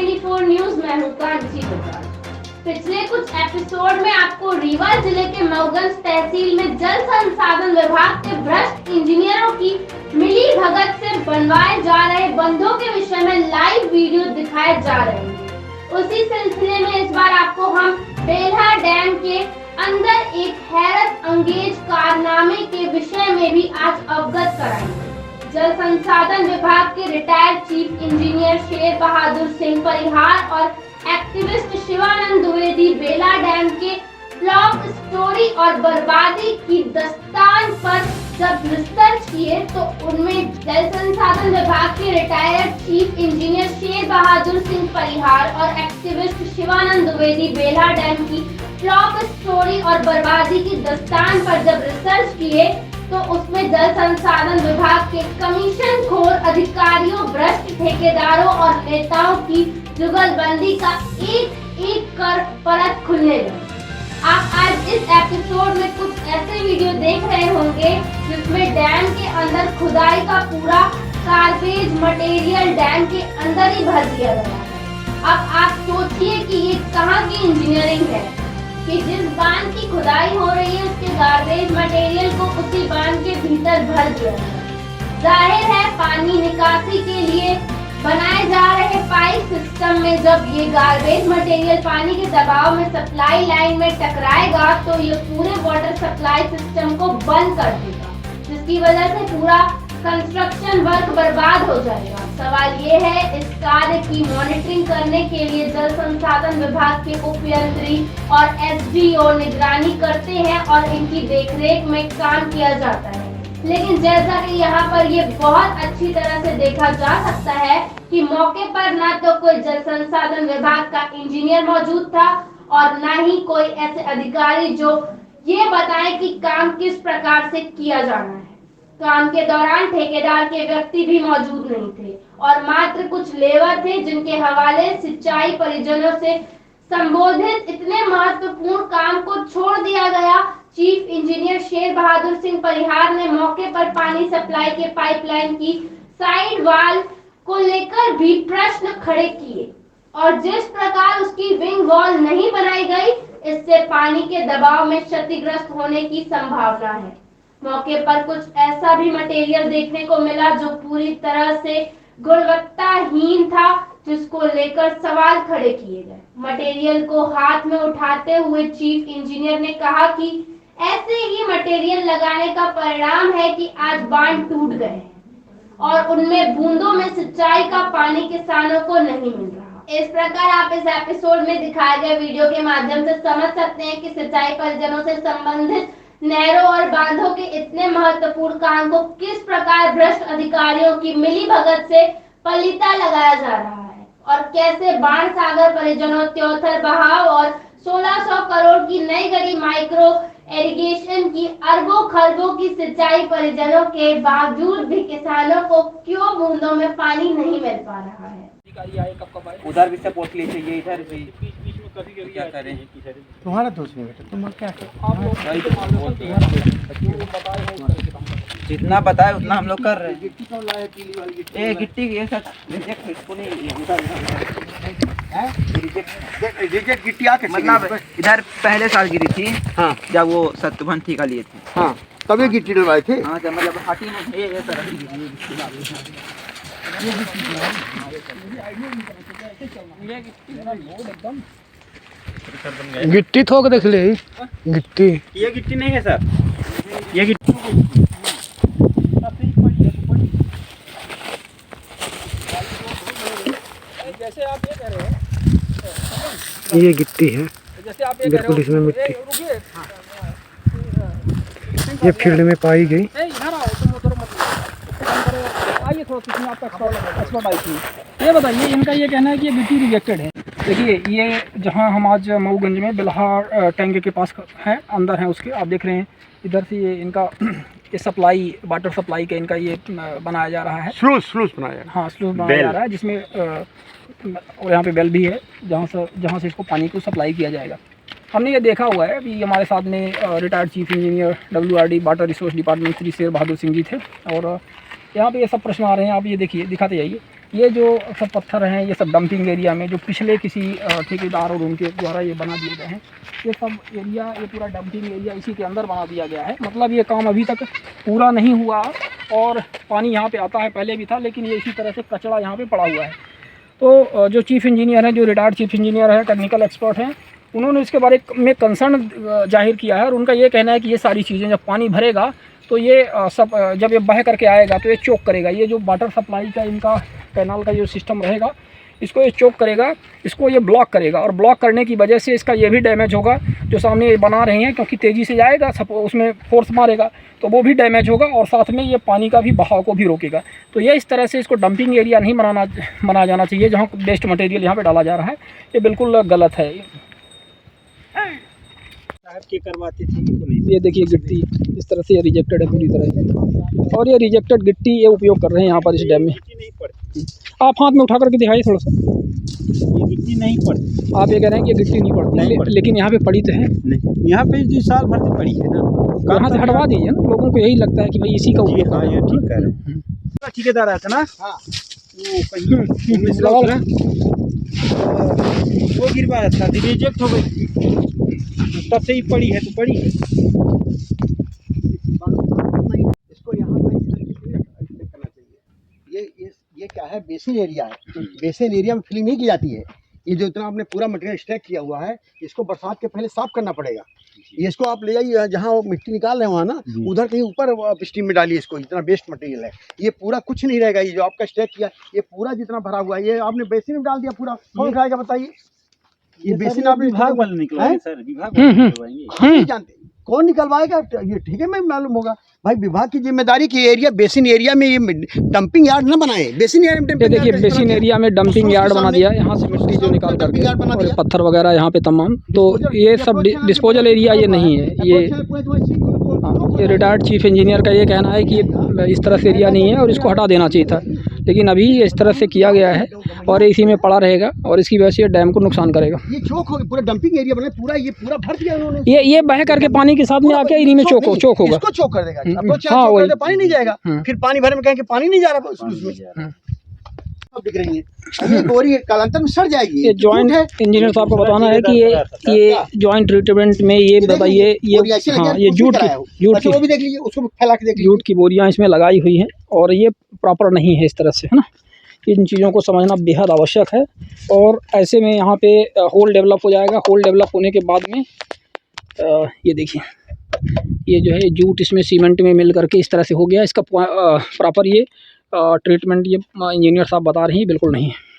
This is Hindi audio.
24 न्यूज में हूं कांची प्रकाश। पिछले कुछ एपिसोड में आपको रीवा जिले के मऊगंज तहसील में जल संसाधन विभाग के भ्रष्ट इंजीनियरों की मिली भगत से बनवाए जा रहे बंधों के विषय में लाइव वीडियो दिखाए जा रहे हैं। उसी सिलसिले में इस बार आपको हम बेल्हा डैम के अंदर एक हैरत अंगेज कारनामे के विषय में भी आज अवगत कराएंगे। जल संसाधन विभाग के retired chief engineer Sher Bahadur Singh Parihar और एक्टिविस्ट शिवानंद द्विवेदी बेल्हा डैम के फ्लॉप स्टोरी और बर्बादी की दास्तान पर जब रिसर्च किए तो उनमें जल संसाधन विभाग के retired chief engineer Sher Bahadur Singh Parihar और एक्टिविस्ट शिवानंद द्विवेदी बेल्हा डैम की फ्लॉप स्टोरी और बर्बादी की दास्तान पर जब रिसर्च किए तो उसमें जल संसाधन विभाग के कमीशन खोर अधिकारियों, भ्रष्ट ठेकेदारों और नेताओं की जुगलबंदी का एक एक कर परत खुलने लगी। आप आज इस एपिसोड में कुछ ऐसे वीडियो देख रहे होंगे जिसमें डैम के अंदर खुदाई का पूरा गार्बेज मटेरियल डैम के अंदर ही भर दिया गया है। अब आप सोचिए कि ये कहाँ की इंजीनियरिंग है कि जिस बांध की खुदाई हो रही है उसके गार्बेज मटेरियल को उसी बांध के भीतर भर दिया है। जाहिर है पानी निकासी के लिए बनाए जा रहे पाइप सिस्टम में जब ये गार्बेज मटेरियल पानी के दबाव में सप्लाई लाइन में टकराएगा तो ये पूरे वाटर सप्लाई सिस्टम को बंद कर देगा, जिसकी वजह से पूरा कंस्ट्रक्शन वर्क बर्बाद हो जाएगा। सवाल ये है, इस कार्य की मॉनिटरिंग करने के लिए जल संसाधन विभाग के उपयंत्री और एसडीओ निगरानी करते हैं और इनकी देखरेख में काम किया जाता है। लेकिन जैसा कि यहाँ पर ये बहुत अच्छी तरह से देखा जा सकता है कि मौके पर ना तो कोई जल संसाधन विभाग का इंजीनियर मौजूद था और ना ही कोई ऐसे अधिकारी जो ये बताए कि काम किस प्रकार से किया जाना है। काम के दौरान ठेकेदार के व्यक्ति भी मौजूद नहीं थे और मात्र कुछ लेबर थे जिनके हवाले सिंचाई परिजनों से संबोधित इतने महत्वपूर्ण काम को छोड़ दिया गया। चीफ इंजीनियर शेर बहादुर सिंह परिहार ने मौके पर पानी सप्लाई के पाइपलाइन की साइड वाल को लेकर भी प्रश्न खड़े किए और जिस प्रकार उसकी विंग वॉल नहीं बनाई गई, इससे पानी के दबाव में क्षतिग्रस्त होने की संभावना है। मौके पर कुछ ऐसा भी मटेरियल देखने को मिला जो पूरी तरह से गुणवत्ताहीन था, जिसको लेकर सवाल खड़े किए गए। मटेरियल को हाथ में उठाते हुए चीफ इंजीनियर ने कहा कि ऐसे ही मटेरियल लगाने का परिणाम है कि आज बांध टूट गए हैं और उनमें बूंदों में सिंचाई का पानी किसानों को नहीं मिल रहा। इस प्रकार आप इस एपिसोड में दिखाए गए वीडियो के माध्यम से समझ सकते हैं कि सिंचाई परिजनों से संबंधित नहरों और बांधों के इतने महत्वपूर्ण काम को किस प्रकार भ्रष्ट अधिकारियों की मिली भगत से पलीता लगाया जा रहा है और कैसे बाण सागर परिजनों त्योथर बहाव और 1600 करोड़ की नई गढ़ी माइक्रो इरिगेशन की अरबों खरबों की सिंचाई परिजनों के बावजूद भी किसानों को क्यों बूंदों में पानी नहीं मिल पा रहा है। उधर भी सपोर्ट ले चाहिए, इधर भी क्या करें। तुम्हारा दोस्त नहीं बेटा, तुम क्या जितना बताए उतना हम लोग कर रहे हैं। ए गिट्टी ये सब रिजेक्ट इसको नहीं रिजेक्ट गिट्टी आके मतलब इधर पहले साल गिरी थी। हाँ, जब वो सत्यभंती का लिए थे। हाँ, तभी गिट्टी डलवाए थे। हाँ, जब मतलब हाटी में ये तरह की गिट्टी थोक देख ले। गिट्टी ये गिट्टी नहीं है सर, ये गिट्टी जैसे आप ये कह रहे हो, ये गिट्टी है, जैसे आप ये बिल्कुल इसमें मिट्टी रुकिए, ये फील्ड में पाई गई। इधर आओ, तुम उधर मत आइए थोड़ा सा, आपका एक्सपर्ट आई थी। ये बताइए, इनका ये कहना है कि ये गिट्टी रिजेक्टेड है। देखिए, ये जहाँ हम आज मऊगंज में बेल्हा टैंक के पास है, अंदर है उसके, आप देख रहे हैं इधर से ये इनका ये सप्लाई वाटर सप्लाई का इनका ये बनाया जा रहा है। स्लूस बनाया। हाँ, स्लूस बनाया जा रहा है, जिसमें और यहाँ पे बेल भी है जहाँ से इसको पानी को सप्लाई किया जाएगा। हमने ये देखा हुआ है कि हमारे साथ में retired chief engineer WRD water resource department Shri Sher Bahadur Singh ji थे और यहाँ पे ये सब प्रश्न आ रहे हैं। आप ये देखिए, दिखाते जाइए। ये जो सब पत्थर हैं ये सब डंपिंग एरिया में जो पिछले किसी ठेकेदार और उनके द्वारा ये बना दिए गए हैं, ये सब एरिया, ये पूरा डंपिंग एरिया इसी के अंदर बना दिया गया है। मतलब ये काम अभी तक पूरा नहीं हुआ और पानी यहाँ पे आता है, पहले भी था, लेकिन ये इसी तरह से कचरा यहाँ पे पड़ा हुआ है। तो जो चीफ़ इंजीनियर हैं, जो रिटायर्ड चीफ़ इंजीनियर है, टेक्निकल एक्सपर्ट हैं, उन्होंने इसके बारे में कंसर्न जाहिर किया है और उनका ये कहना है कि ये सारी चीज़ें जब पानी भरेगा तो ये सब जब ये बह करके आएगा तो ये चोक करेगा। ये जो वाटर सप्लाई का इनका कैनाल का जो सिस्टम रहेगा इसको ये चोक करेगा, इसको ये ब्लॉक करेगा और ब्लॉक करने की वजह से इसका ये भी डैमेज होगा जो सामने ये बना रहे हैं, क्योंकि तेज़ी से जाएगा उसमें फोर्स मारेगा तो वो भी डैमेज होगा और साथ में ये पानी का भी बहाव को भी रोकेगा। तो ये इस तरह से इसको डंपिंग एरिया नहीं बनाया जाना चाहिए जहाँ वेस्ट मटेरियल यहाँ पे डाला जा रहा है, ये बिल्कुल गलत है। के करवाते थे इनको नहीं। ये देखिए गिट्टी इस तरह से ये रिजेक्टेड है पूरी तरह, और ये रिजेक्टेड गिट्टी ये उपयोग कर रहे हैं यहाँ पर इस डैम में। नहीं पड़ती, आप हाथ में उठा करके दिखाइए थोड़ा सा। ये गिट्टी नहीं पड़ती। आप ये कह रहे हैं कि ये गिट्टी नहीं पड़ती, लेकिन यहाँ पे पड़ी तो है। नहीं, यहाँ पे जो साल भर से पड़ी है ना, यहाँ से हटवा दीजिए ना, लोगों को यही लगता है कि भाई इसी का उपयोग हाँ, ये ठीक कह रहे हैं। ठेकेदार आया था ना, हाँ, वो गिरवाया था, रिजेक्ट हो गई, तब से ही पड़ी है तो पड़ी है। इसको यहाँ पर इस तरीके से करना चाहिए। ये क्या है, बेसिन एरिया है, बेसिन एरिया में फिलिंग नहीं की जाती है। ये जो इतना आपने पूरा मटेरियल स्टैक किया हुआ है, इसको बरसात के पहले साफ करना पड़ेगा। ये इसको आप ले जाइए जहाँ वो मिट्टी निकाल रहे हैं वहाँ ना, उधर कहीं ऊपर आप स्टीम में डालिए इसको। इतना वेस्ट मटेरियल है, ये पूरा कुछ नहीं रहेगा। ये जो आपका स्टैक किया, ये पूरा जितना भरा हुआ है, ये आपने बेसिन में डाल दिया पूरा, कौन खाएगा बताइए? ये बेसिन आप विभाग वाले निकलवाएंगे सर, विभाग वाले निकलवाएंगे। हम नहीं जानते कौन निकलवाएगा, ये ठीक है, मैं मालूम होगा भाई, विभाग की जिम्मेदारी की एरिया, बेसिन एरिया में ये डंपिंग यार्ड ना बनाए। बेसिन एरिया में देखिए बेसिन एरिया में डंपिंग यार्ड बना दिया है, यहाँ से मिट्टी जो निकाल करके और पत्थर वगैरह यहाँ पे तमाम, तो ये सब डिस्पोजल एरिया ये नहीं है। ये रिटायर्ड चीफ इंजीनियर का ये कहना है कि ये इस तरह से एरिया नहीं है और इसको हटा देना चाहिए था, लेकिन अभी इस तरह से किया गया है और इसी में पड़ा रहेगा और इसकी वजह से ये डैम को नुकसान करेगा। ये चौक हो गया, पूरा डंपिंग एरिया बना, पूरा ये पूरा भर दिया उन्होंने। ये बह करके पानी के साथ में आके इन्हीं में चौक होगा, इसको चौक कर देगा। हाँ, वही पानी नहीं जाएगा, फिर पानी भरने में कहेंगे पानी नहीं जा रहा उसमें, दिख रही है ये बोरी कालांतर में सड़ जाएगी। ये जॉइंट इंजीनियर साहब को बताना है कि ये जॉइंट ट्रीटमेंट में ये बताइए, हाँ, ये जूट वो भी देख लीजिए, उसको फैला के देख लीजिए, जूट की बोरियां इसमें लगाई हुई हैं और ये प्रॉपर नहीं है इस तरह से, है ना। इन चीज़ों को समझना बेहद आवश्यक है और ऐसे में यहाँ पे होल डेवलप हो जाएगा। होल डेवलप होने के बाद में ये देखिए, ये जो है जूट इसमें सीमेंट में मिल करके इस तरह से हो गया। इसका प्रॉपर ये ट्रीटमेंट ये इंजीनियर साहब बता रहे हैं बिल्कुल नहीं है।